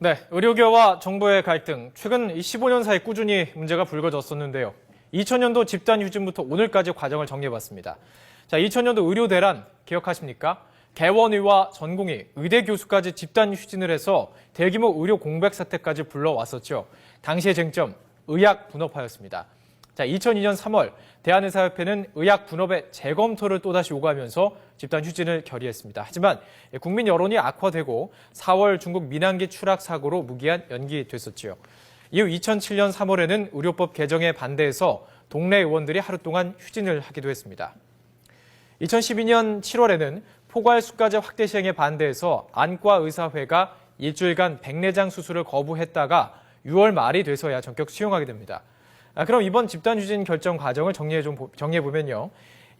네, 의료계와 정부의 갈등, 최근 15년 사이 꾸준히 문제가 불거졌었는데요. 2000년도 집단 휴진부터 오늘까지 과정을 정리해봤습니다. 자, 2000년도 의료 대란 기억하십니까? 개원의와 전공의, 의대 교수까지 집단 휴진을 해서 대규모 의료 공백 사태까지 불러왔었죠. 당시의 쟁점, 의학 분업화였습니다. 자, 2002년 3월 대한의사협회는 의학 분업의 재검토를 또다시 요구하면서 집단 휴진을 결의했습니다. 하지만 국민 여론이 악화되고 4월 중국 민항기 추락 사고로 무기한 연기됐었지요. 이후 2007년 3월에는 의료법 개정에 반대해서 동네 의원들이 하루 동안 휴진을 하기도 했습니다. 2012년 7월에는 포괄수가제 확대 시행에 반대해서 안과의사회가 일주일간 백내장 수술을 거부했다가 6월 말이 돼서야 전격 수용하게 됩니다. 그럼 이번 집단 휴진 결정 과정을 정리해보면요.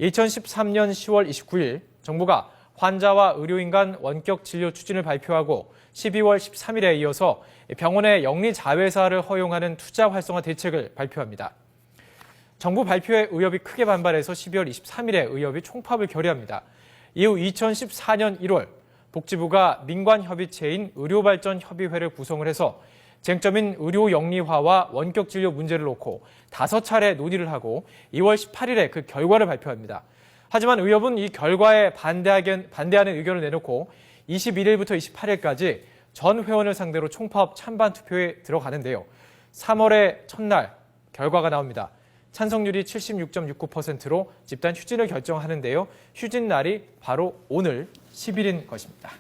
2013년 10월 29일 정부가 환자와 의료인 간 원격 진료 추진을 발표하고 12월 13일에 이어서 병원의 영리 자회사를 허용하는 투자 활성화 대책을 발표합니다. 정부 발표에 의협이 크게 반발해서 12월 23일에 의협이 총파업을 결의합니다. 이후 2014년 1월 복지부가 민관협의체인 의료발전협의회를 구성을 해서 쟁점인 의료 영리화와 원격 진료 문제를 놓고 5차례 논의를 하고 2월 18일에 그 결과를 발표합니다. 하지만 의협은 이 결과에 반대하는 의견을 내놓고 21일부터 28일까지 전 회원을 상대로 총파업 찬반 투표에 들어가는데요. 3월의 첫날 결과가 나옵니다. 찬성률이 76.69%로 집단 휴진을 결정하는데요. 휴진 날이 바로 오늘 10일인 것입니다.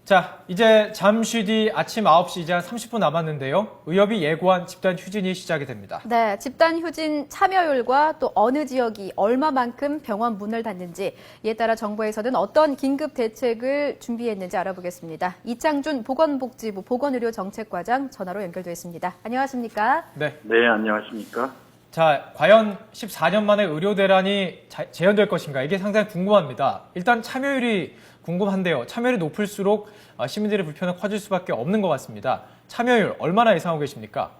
자, 이제 잠시 뒤 아침 9시 이제 한 30분 남았는데요. 의협이 예고한 집단 휴진이 시작이 됩니다. 네, 집단 휴진 참여율과 또 어느 지역이 얼마만큼 병원 문을 닫는지 이에 따라 정부에서는 어떤 긴급 대책을 준비했는지 알아보겠습니다. 이창준 보건복지부 보건의료정책과장 전화로 연결되어 있습니다. 안녕하십니까? 네. 네, 안녕하십니까? 자, 과연 14년 만에 의료 대란이 재현될 것인가? 이게 상당히 궁금합니다. 일단 참여율이 궁금한데요. 참여율이 높을수록 시민들의 불편은 커질 수밖에 없는 것 같습니다. 참여율 얼마나 예상하고 계십니까?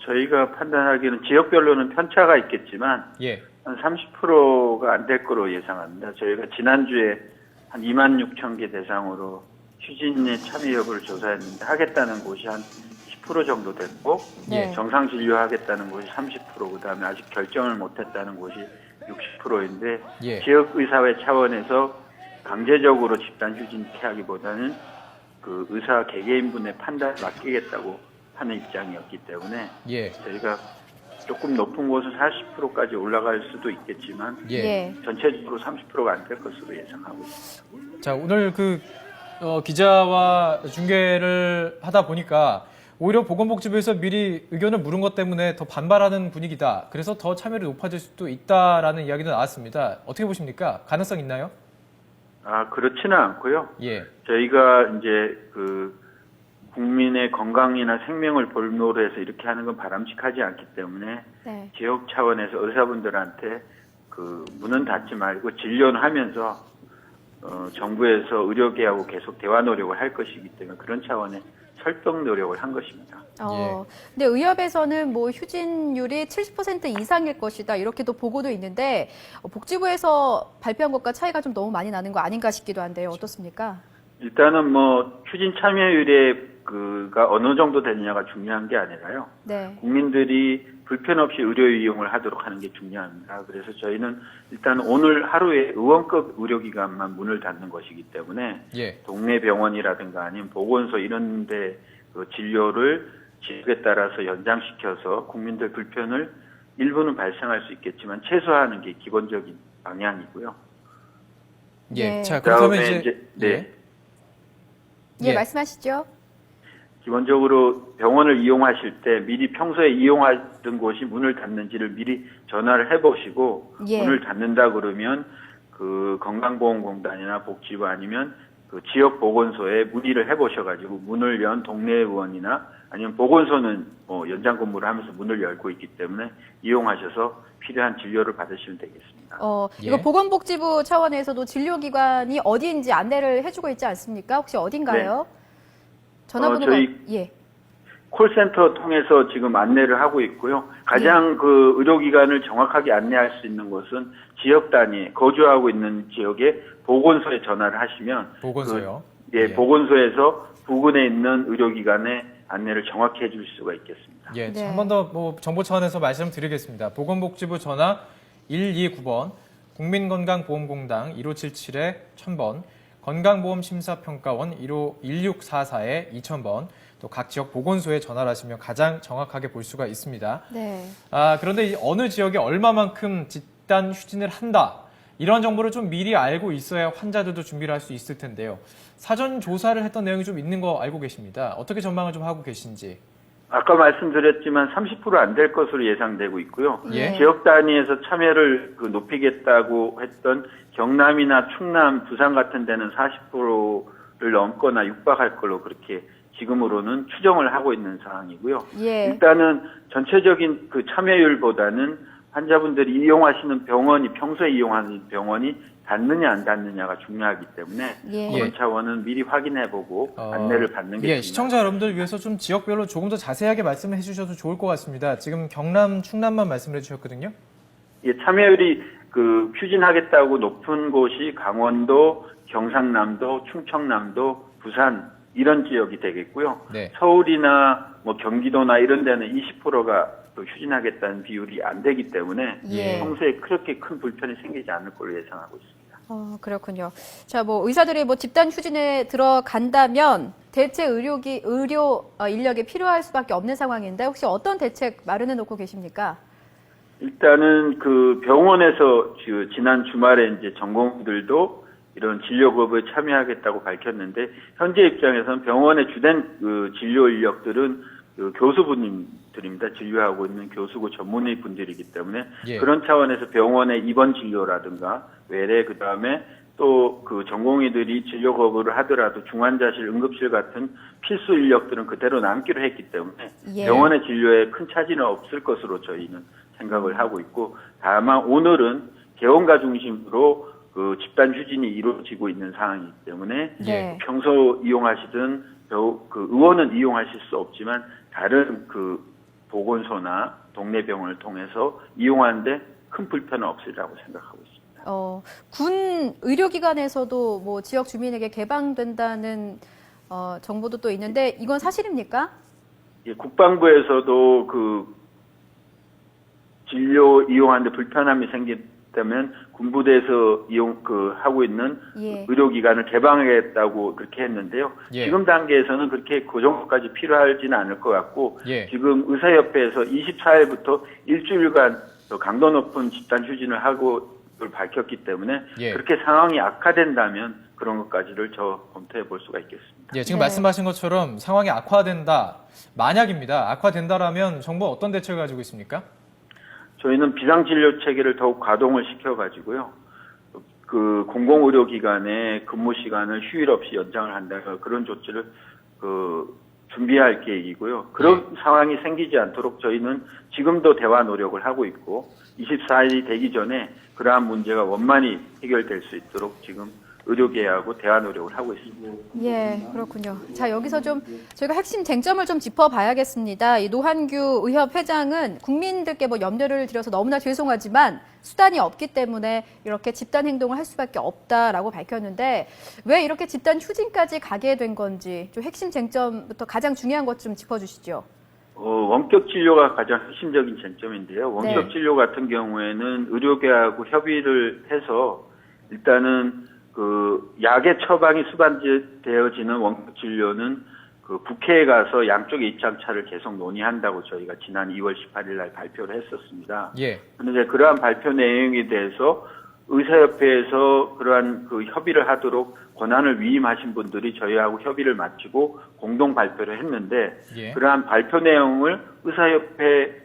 저희가 판단하기에는 지역별로는 편차가 있겠지만 예. 한 30%가 안 될 거로 예상합니다. 저희가 지난주에 한 2만 6천 개 대상으로 휴진의 참여 여부를 조사했는데 하겠다는 곳이 한 10% 정도 됐고 네. 정상 진료하겠다는 곳이 30%, 그다음에 아직 결정을 못했다는 곳이 60%인데 예. 지역의사회 차원에서 강제적으로 집단 휴진하기보다는 그 의사 개개인분의 판단을 맡기겠다고 하는 입장이었기 때문에 예. 저희가 조금 높은 곳은 40%까지 올라갈 수도 있겠지만 예. 전체적으로 30%가 안 될 것으로 예상하고 있습니다. 자, 오늘 기자와 중계를 하다 보니까 오히려 보건복지부에서 미리 의견을 물은 것 때문에 더 반발하는 분위기다. 그래서 더 참여율이 높아질 수도 있다라는 이야기도 나왔습니다. 어떻게 보십니까? 가능성 있나요? 그렇지는 않고요. 예. 저희가 이제 국민의 건강이나 생명을 볼모로 해서 이렇게 하는 건 바람직하지 않기 때문에 네. 지역 차원에서 의사분들한테 문은 닫지 말고 진료는 하면서 정부에서 의료계하고 계속 대화 노력을 할 것이기 때문에 그런 차원의 설득 노력을 한 것입니다. 근데 의협에서는 뭐 휴진율이 70% 이상일 것이다 이렇게도 보고도 있는데 복지부에서 발표한 것과 차이가 좀 너무 많이 나는 거 아닌가 싶기도 한데요. 어떻습니까? 일단은 휴진 참여율이 가 어느 정도 되느냐가 중요한 게 아니라요. 네. 국민들이 불편 없이 의료 이용을 하도록 하는 게 중요합니다. 그래서 저희는 일단 오늘 하루에 의원급 의료기관만 문을 닫는 것이기 때문에 예. 동네 병원이라든가 아니면 보건소 이런 데 진료를 지역에 따라서 연장시켜서 국민들 불편을 일부는 발생할 수 있겠지만 최소화하는 게 기본적인 방향이고요. 예. 네. 자, 그렇다면 그다음에 이제 네. 예, 말씀하시죠. 기본적으로 병원을 이용하실 때 미리 평소에 이용하던 곳이 문을 닫는지를 미리 전화를 해보시고 예. 문을 닫는다 그러면 건강보험공단이나 복지부 아니면 지역 보건소에 문의를 해보셔가지고 문을 연 동네 의원이나 아니면 보건소는 연장 근무를 하면서 문을 열고 있기 때문에 이용하셔서 필요한 진료를 받으시면 되겠습니다. 예. 이거 보건복지부 차원에서도 진료기관이 어디인지 안내를 해주고 있지 않습니까? 혹시 어딘가요? 네. 전화번호가 저희 콜센터 통해서 지금 안내를 하고 있고요. 가장 의료기관을 정확하게 안내할 수 있는 곳은 지역 단위 거주하고 있는 지역의 보건소에 전화를 하시면 보건소요. 예, 보건소에서 부근에 있는 의료기관에 안내를 정확히 해줄 수가 있겠습니다. 예, 네. 한 번 더 정보 차원에서 말씀드리겠습니다. 보건복지부 전화 129번, 국민건강보험공단 1577-1000번, 건강보험심사평가원 1644-2000번, 또 각 지역 보건소에 전화를 하시면 가장 정확하게 볼 수가 있습니다. 네. 그런데 어느 지역에 얼마만큼 집단 휴진을 한다, 이런 정보를 좀 미리 알고 있어야 환자들도 준비를 할 수 있을 텐데요. 사전 조사를 했던 내용이 좀 있는 거 알고 계십니다. 어떻게 전망을 좀 하고 계신지. 아까 말씀드렸지만 30% 안 될 것으로 예상되고 있고요. 예. 지역 단위에서 참여를 높이겠다고 했던 경남이나 충남, 부산 같은 데는 40%를 넘거나 육박할 걸로 그렇게 지금으로는 추정을 하고 있는 상황이고요. 예. 일단은 전체적인 그 참여율보다는 환자분들이 이용하시는 병원이, 평소에 이용하는 병원이 닿느냐 안 닿느냐가 중요하기 때문에 예. 그런 차원은 미리 확인해보고 안내를 받는 게 예, 중요합니다. 시청자 여러분들 위해서 좀 지역별로 조금 더 자세하게 말씀을 해주셔도 좋을 것 같습니다. 지금 경남, 충남만 말씀을 해주셨거든요. 예, 참여율이 추진하겠다고 높은 곳이 강원도, 경상남도, 충청남도, 부산 이런 지역이 되겠고요. 네. 서울이나 경기도나 이런 데는 20%가 추진하겠다는 비율이 안 되기 때문에 예. 평소에 그렇게 큰 불편이 생기지 않을 걸로 예상하고 있습니다. 그렇군요. 자, 의사들이 집단 휴진에 들어간다면 대체 의료 인력이 필요할 수밖에 없는 상황인데 혹시 어떤 대책 마련해 놓고 계십니까? 일단은 병원에서 지난 주말에 이제 전공들도 이런 진료 거부에 참여하겠다고 밝혔는데 현재 입장에서는 병원의 주된 진료 인력들은 교수분들입니다. 진료하고 있는 교수고 전문의 분들이기 때문에 예. 그런 차원에서 병원의 입원 진료라든가 외래 그다음에 또 전공의들이 진료 거부를 하더라도 중환자실, 응급실 같은 필수 인력들은 그대로 남기로 했기 때문에 예. 병원의 진료에 큰 차질은 없을 것으로 저희는 생각을 하고 있고 다만 오늘은 개원가 중심으로 집단 휴진이 이루어지고 있는 상황이기 때문에 네. 평소 이용하시던 의원은 이용하실 수 없지만 다른 보건소나 동네 병원을 통해서 이용하는데 큰 불편은 없으리라고 생각하고 있습니다. 군 의료기관에서도 지역 주민에게 개방된다는 정보도 또 있는데 이건 사실입니까? 예, 국방부에서도 진료 이용하는데 불편함이 생겼다면 군부대에서 하고 있는 예. 의료기관을 개방하겠다고 그렇게 했는데요. 예. 지금 단계에서는 그렇게 그 정도까지 필요하지는 않을 것 같고 예. 지금 의사협회에서 24일부터 일주일간 강도 높은 집단 휴진을 하고 밝혔기 때문에 예. 그렇게 상황이 악화된다면 그런 것까지를 검토해 볼 수가 있겠습니다. 예, 지금 네. 말씀하신 것처럼 상황이 악화된다, 만약입니다. 악화된다라면 정부는 어떤 대책을 가지고 있습니까? 저희는 비상진료 체계를 더욱 가동을 시켜가지고요. 공공의료기관의 근무 시간을 휴일 없이 연장을 한다는 그런 조치를 준비할 계획이고요. 그런 상황이 생기지 않도록 저희는 지금도 대화 노력을 하고 있고 24일이 되기 전에 그러한 문제가 원만히 해결될 수 있도록 지금 의료계하고 대화 노력을 하고 있습니다. 예, 그렇군요. 자, 여기서 저희가 핵심 쟁점을 좀 짚어봐야겠습니다. 이 노한규 의협 회장은 국민들께 염려를 드려서 너무나 죄송하지만 수단이 없기 때문에 이렇게 집단 행동을 할 수밖에 없다라고 밝혔는데 왜 이렇게 집단 휴진까지 가게 된 건지 좀 핵심 쟁점부터 가장 중요한 것 좀 짚어주시죠. 원격 진료가 가장 핵심적인 쟁점인데요. 원격 네. 진료 같은 경우에는 의료계하고 협의를 해서 일단은 약의 처방이 수반되어지는 원격 진료는 국회에 가서 양쪽의 입장차를 계속 논의한다고 저희가 지난 2월 18일 날 발표를 했었습니다. 예. 그런데 그러한 발표 내용에 대해서 의사협회에서 그러한 협의를 하도록 권한을 위임하신 분들이 저희하고 협의를 마치고 공동 발표를 했는데 예. 그러한 발표 내용을 의사협회가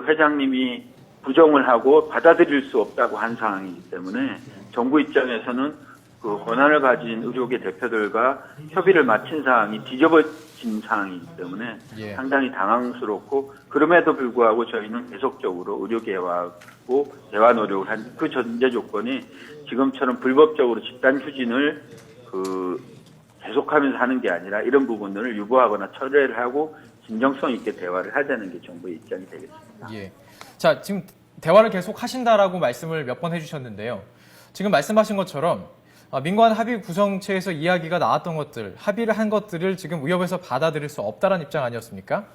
회장님이 부정을 하고 받아들일 수 없다고 한 상황이기 때문에 정부 입장에서는 권한을 가진 의료계 대표들과 협의를 마친 상황이 뒤집어진 상황이기 때문에 예. 상당히 당황스럽고 그럼에도 불구하고 저희는 계속적으로 의료계하고 대화 노력을 한 그 전제 조건이 지금처럼 불법적으로 집단 휴진을 계속하면서 하는 게 아니라 이런 부분들을 유보하거나 철회를 하고 진정성 있게 대화를 하자는 게 정부의 입장이 되겠습니다. 예. 자, 지금 대화를 계속 하신다라고 말씀을 몇 번 해주셨는데요. 지금 말씀하신 것처럼 민관 합의 구성체에서 이야기가 나왔던 것들, 합의를 한 것들을 지금 의협에서 받아들일 수 없다는 입장 아니었습니까?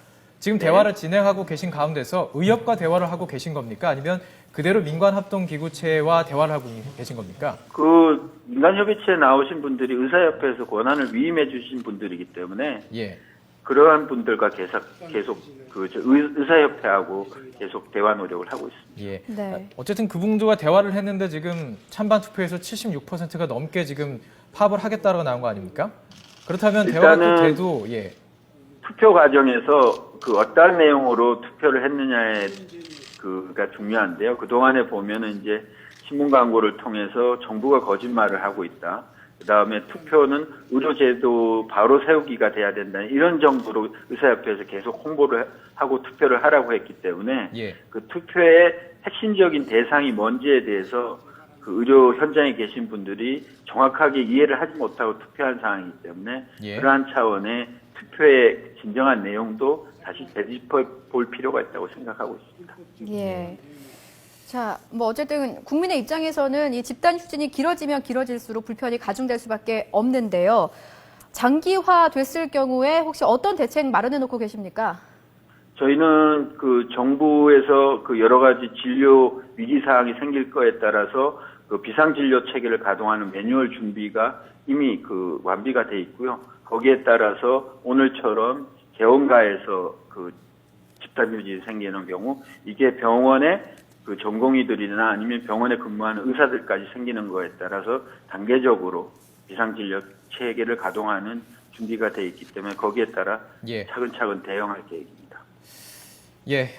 지금 대화를 진행하고 계신 가운데서 의협과 대화를 하고 계신 겁니까? 아니면 그대로 민관합동기구체와 대화를 하고 계신 겁니까? 그 민간협의체에 나오신 분들이 의사협회에서 권한을 위임해 주신 분들이기 때문에 예. 그러한 분들과 계속 의사협회하고 계속 대화 노력을 하고 있습니다. 예. 네. 어쨌든 그분들과 대화를 했는데 지금 찬반 투표에서 76%가 넘게 지금 파업을 하겠다라고 나온 거 아닙니까? 그렇다면 대화가 또 돼도 예. 투표 과정에서 그 어떠한 내용으로 투표를 했느냐에 그가 중요한데요. 그 동안에 보면은 이제 신문 광고를 통해서 정부가 거짓말을 하고 있다. 그 다음에 투표는 의료제도 바로 세우기가 돼야 된다. 이런 정도로 의사협회에서 계속 홍보를 하고 투표를 하라고 했기 때문에 예. 그 투표의 핵심적인 대상이 뭔지에 대해서 그 의료 현장에 계신 분들이 정확하게 이해를 하지 못하고 투표한 상황이기 때문에 예. 그러한 차원의 투표의 진정한 내용도 다시 되짚어 볼 필요가 있다고 생각하고 있습니다. 예. 자, 뭐 어쨌든 국민의 입장에서는 이 집단 휴진이 길어지면 길어질수록 불편이 가중될 수밖에 없는데요. 장기화 됐을 경우에 혹시 어떤 대책 마련해 놓고 계십니까? 저희는 그 정부에서 그 여러 가지 진료 위기 사항이 생길 거에 따라서 그 비상진료 체계를 가동하는 매뉴얼 준비가 이미 그 완비가 돼 있고요. 거기에 따라서 오늘처럼 개원가에서 그 집단휴진이 생기는 경우 이게 병원에 그 전공의들이나 아니면 병원에 근무하는 의사들까지 생기는 거에 따라서 단계적으로 비상진료 체계를 가동하는 준비가 돼 있기 때문에 거기에 따라 예. 차근차근 대응할 계획입니다. 예,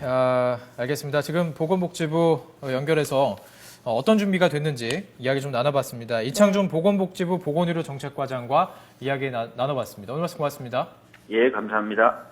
알겠습니다. 지금 보건복지부 연결해서 어떤 준비가 됐는지 이야기 좀 나눠봤습니다. 이창준 보건복지부 보건의료 정책과장과 이야기 나눠봤습니다. 오늘 말씀 고맙습니다. 예, 감사합니다.